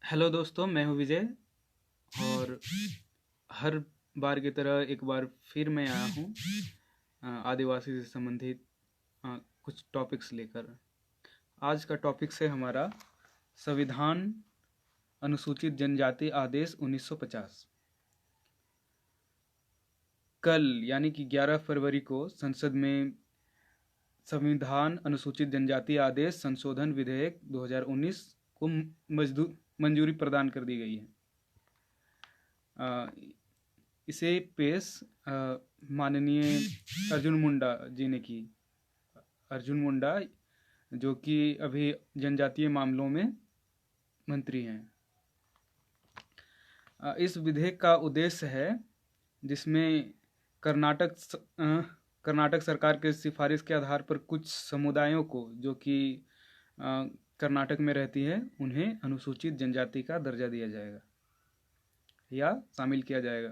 Hello दोस्तों, मैं हूँ विजय। और हर बार की तरह एक बार फिर मैं आया हूँ आदिवासी से संबंधित कुछ टॉपिक्स लेकर। आज का टॉपिक है हमारा संविधान अनुसूचित जनजाति आदेश 1950। कल यानी कि 11 फरवरी को संसद में संविधान अनुसूचित जनजाति आदेश संशोधन विधेयक 2019 को मंजूरी प्रदान कर दी गई है। इसे पेश माननीय अर्जुन मुंडा जी ने की। अर्जुन मुंडा जो कि अभी जनजातीय मामलों में मंत्री हैं। इस विधेयक का उद्देश्य है जिसमें कर्नाटक सरकार के सिफारिश के आधार पर कुछ समुदायों को जो कि कर्नाटक में रहती है उन्हें अनुसूचित जनजाति का दर्जा दिया जाएगा या शामिल किया जाएगा।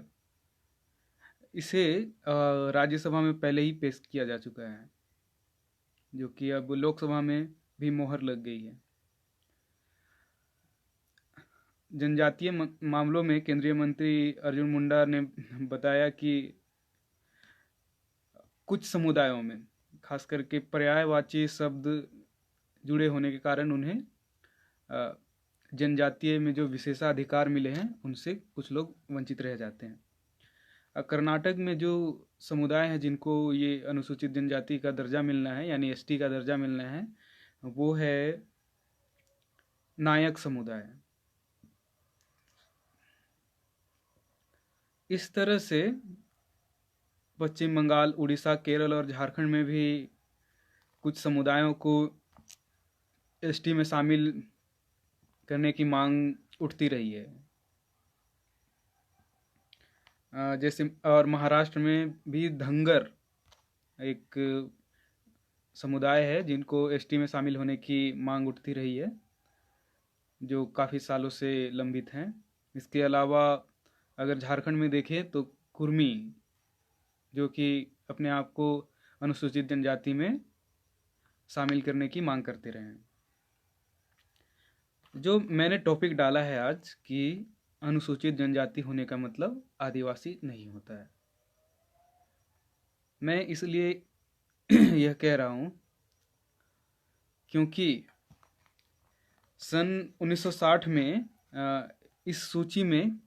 इसे राज्यसभा में पहले ही पेश किया जा चुका है, जो कि अब लोकसभा में भी मोहर लग गई है। जनजातीय मामलों में केंद्रीय मंत्री अर्जुन मुंडा ने बताया कि कुछ समुदायों में खास करके पर्यायवाची शब्द जुड़े होने के कारण उन्हें जनजातीय में जो विशेषाधिकार मिले हैं उनसे कुछ लोग वंचित रह जाते हैं। कर्नाटक में जो समुदाय हैं जिनको ये अनुसूचित जनजाति का दर्जा मिलना है यानी एसटी का दर्जा मिलना है, वो है नायक समुदाय। इस तरह से पश्चिम बंगाल, उड़ीसा, केरल और झारखंड में भी कुछ समुदायों को एसटी में शामिल करने की मांग उठती रही है। जैसे और महाराष्ट्र में भी धंगर एक समुदाय है जिनको एसटी में शामिल होने की मांग उठती रही है, जो काफ़ी सालों से लंबित हैं। इसके अलावा अगर झारखंड में देखें तो कुर्मी जो कि अपने आप को अनुसूचित जनजाति में शामिल करने की मांग करते रहे हैं। जो मैंने टॉपिक डाला है आज कि अनुसूचित जनजाति होने का मतलब आदिवासी नहीं होता है, मैं इसलिए यह कह रहा हूँ क्योंकि सन 1960 में इस सूची में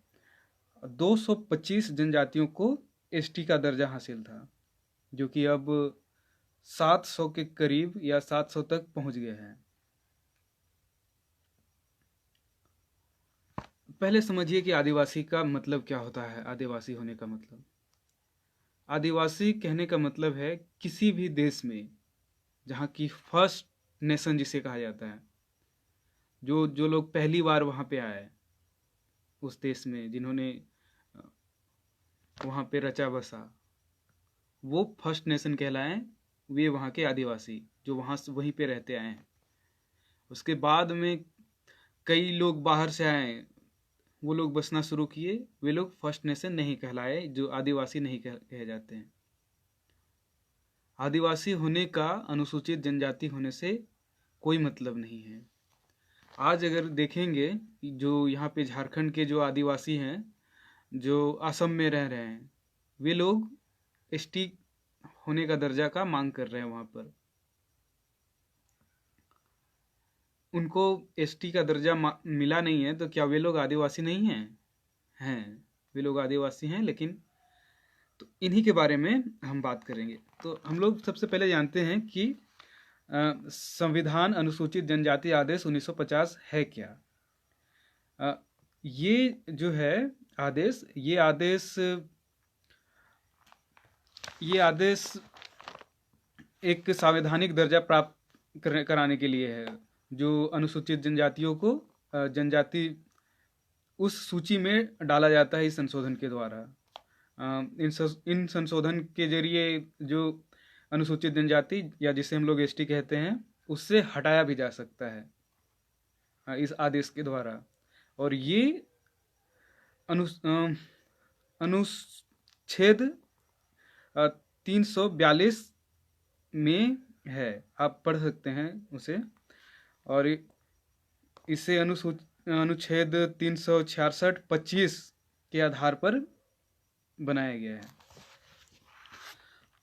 225 जनजातियों को एसटी का दर्जा हासिल था, जो कि अब 700 के करीब या 700 तक पहुंच गए हैं। पहले समझिए कि आदिवासी का मतलब क्या होता है। आदिवासी होने का मतलब, आदिवासी कहने का मतलब है किसी भी देश में जहाँ की फर्स्ट नेशन जिसे कहा जाता है, जो लोग पहली बार वहाँ पे आए उस देश में, जिन्होंने वहाँ पे रचा बसा, वो फर्स्ट नेशन कहलाएं। वे वहाँ के आदिवासी जो वहीं पे रहते आए हैं। उसके बाद में कई लोग बाहर से आए, वो लोग बसना शुरू किए, वे लोग फर्स्ट नेशन नहीं कहलाए, जो आदिवासी नहीं कहे जाते हैं। आदिवासी होने का अनुसूचित जनजाति होने से कोई मतलब नहीं है। आज अगर देखेंगे जो यहाँ पे झारखंड के जो आदिवासी हैं जो असम में रह रहे हैं, वे लोग एसटी होने का दर्जा का मांग कर रहे हैं। वहाँ पर उनको एसटी का दर्जा मिला नहीं है, तो क्या वे लोग आदिवासी नहीं हैं? हैं, वे लोग आदिवासी हैं। लेकिन तो इन्हीं के बारे में हम बात करेंगे। तो हम लोग सबसे पहले जानते हैं कि संविधान अनुसूचित जनजाति आदेश 1950 है क्या। ये जो है आदेश, ये आदेश एक संवैधानिक दर्जा प्राप्त कराने के लिए है, जो अनुसूचित जनजातियों को जनजाति उस सूची में डाला जाता है इस संशोधन के द्वारा। इन संशोधन के जरिए जो अनुसूचित जनजाति या जिसे हम लोग एसटी कहते हैं उससे हटाया भी जा सकता है इस आदेश के द्वारा। और ये अनुच्छेद 342 में है, आप पढ़ सकते हैं उसे। और इसे अनुच्छेद 366(25) के आधार पर बनाया गया है।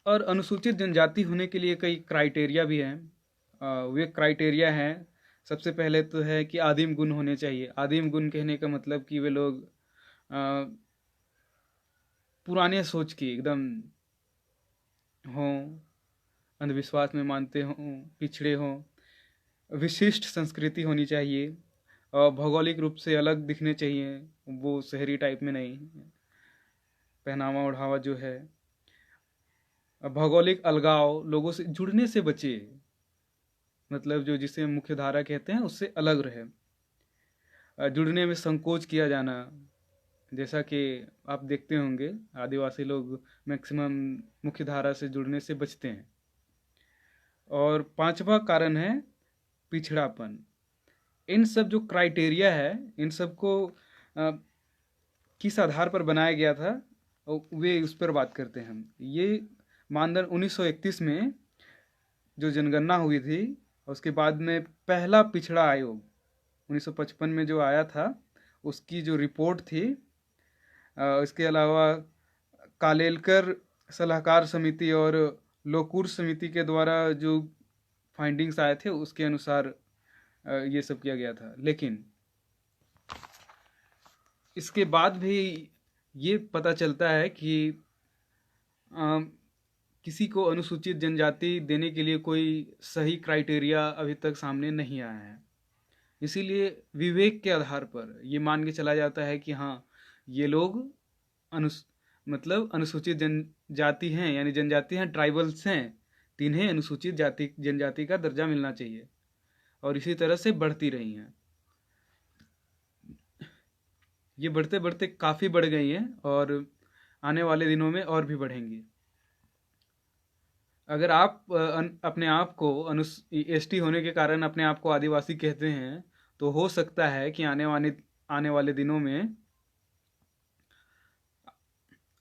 और अनुसूचित जनजाति होने के लिए कई क्राइटेरिया भी हैं। वे क्राइटेरिया हैं, सबसे पहले तो है कि आदिम गुण होने चाहिए। आदिम गुण कहने का मतलब कि वे लोग पुराने सोच के एकदम हों, अंधविश्वास में मानते हों, पिछड़े हों, विशिष्ट संस्कृति होनी चाहिए और भौगोलिक रूप से अलग दिखने चाहिए, वो शहरी टाइप में नहीं, पहनावा ओढ़ावा जो है। भौगोलिक अलगाव, लोगों से जुड़ने से बचे, मतलब जो जिसे मुख्य धारा कहते हैं उससे अलग रहे। जुड़ने में संकोच किया जाना, जैसा कि आप देखते होंगे आदिवासी लोग मैक्सिमम मुख्य धारा से जुड़ने से बचते हैं। और पांचवा कारण है पिछड़ापन। इन सब जो क्राइटेरिया है, इन सब को किस आधार पर बनाया गया था वे उस पर बात करते हैं हम। ये मानदंड 1931 में जो जनगणना हुई थी, उसके बाद में पहला पिछड़ा आयोग 1955 में जो आया था, उसकी जो रिपोर्ट थी, इसके अलावा कालेलकर सलाहकार समिति और लोकूर समिति के द्वारा जो फाइंडिंग्स आए थे उसके अनुसार ये सब किया गया था। लेकिन इसके बाद भी ये पता चलता है कि किसी को अनुसूचित जनजाति देने के लिए कोई सही क्राइटेरिया अभी तक सामने नहीं आया है। इसीलिए विवेक के आधार पर ये मान के चला जाता है कि हाँ, ये लोग अनुसूचित जनजाति हैं, यानी जनजाति हैं, ट्राइबल्स हैं, तो इन्हें अनुसूचित जनजाति का दर्जा मिलना चाहिए। और इसी तरह से बढ़ती रही हैं। ये बढ़ते बढ़ते काफ़ी बढ़ गई हैं और आने वाले दिनों में और भी बढ़ेंगी। अगर आप अपने आप को एसटी होने के कारण अपने आप को आदिवासी कहते हैं, तो हो सकता है कि आने वाले दिनों में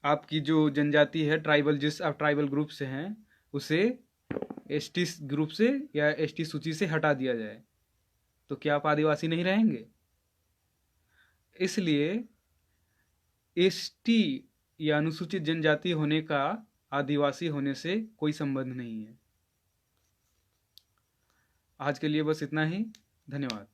आपकी जो जनजाति है, ट्राइबल, जिस आप ट्राइबल ग्रुप से हैं, उसे एसटी ग्रुप से या एसटी सूची से हटा दिया जाए, तो क्या आप आदिवासी नहीं रहेंगे? इसलिए एसटी या अनुसूचित जनजाति होने का आदिवासी होने से कोई संबंध नहीं है। आज के लिए बस इतना ही। धन्यवाद।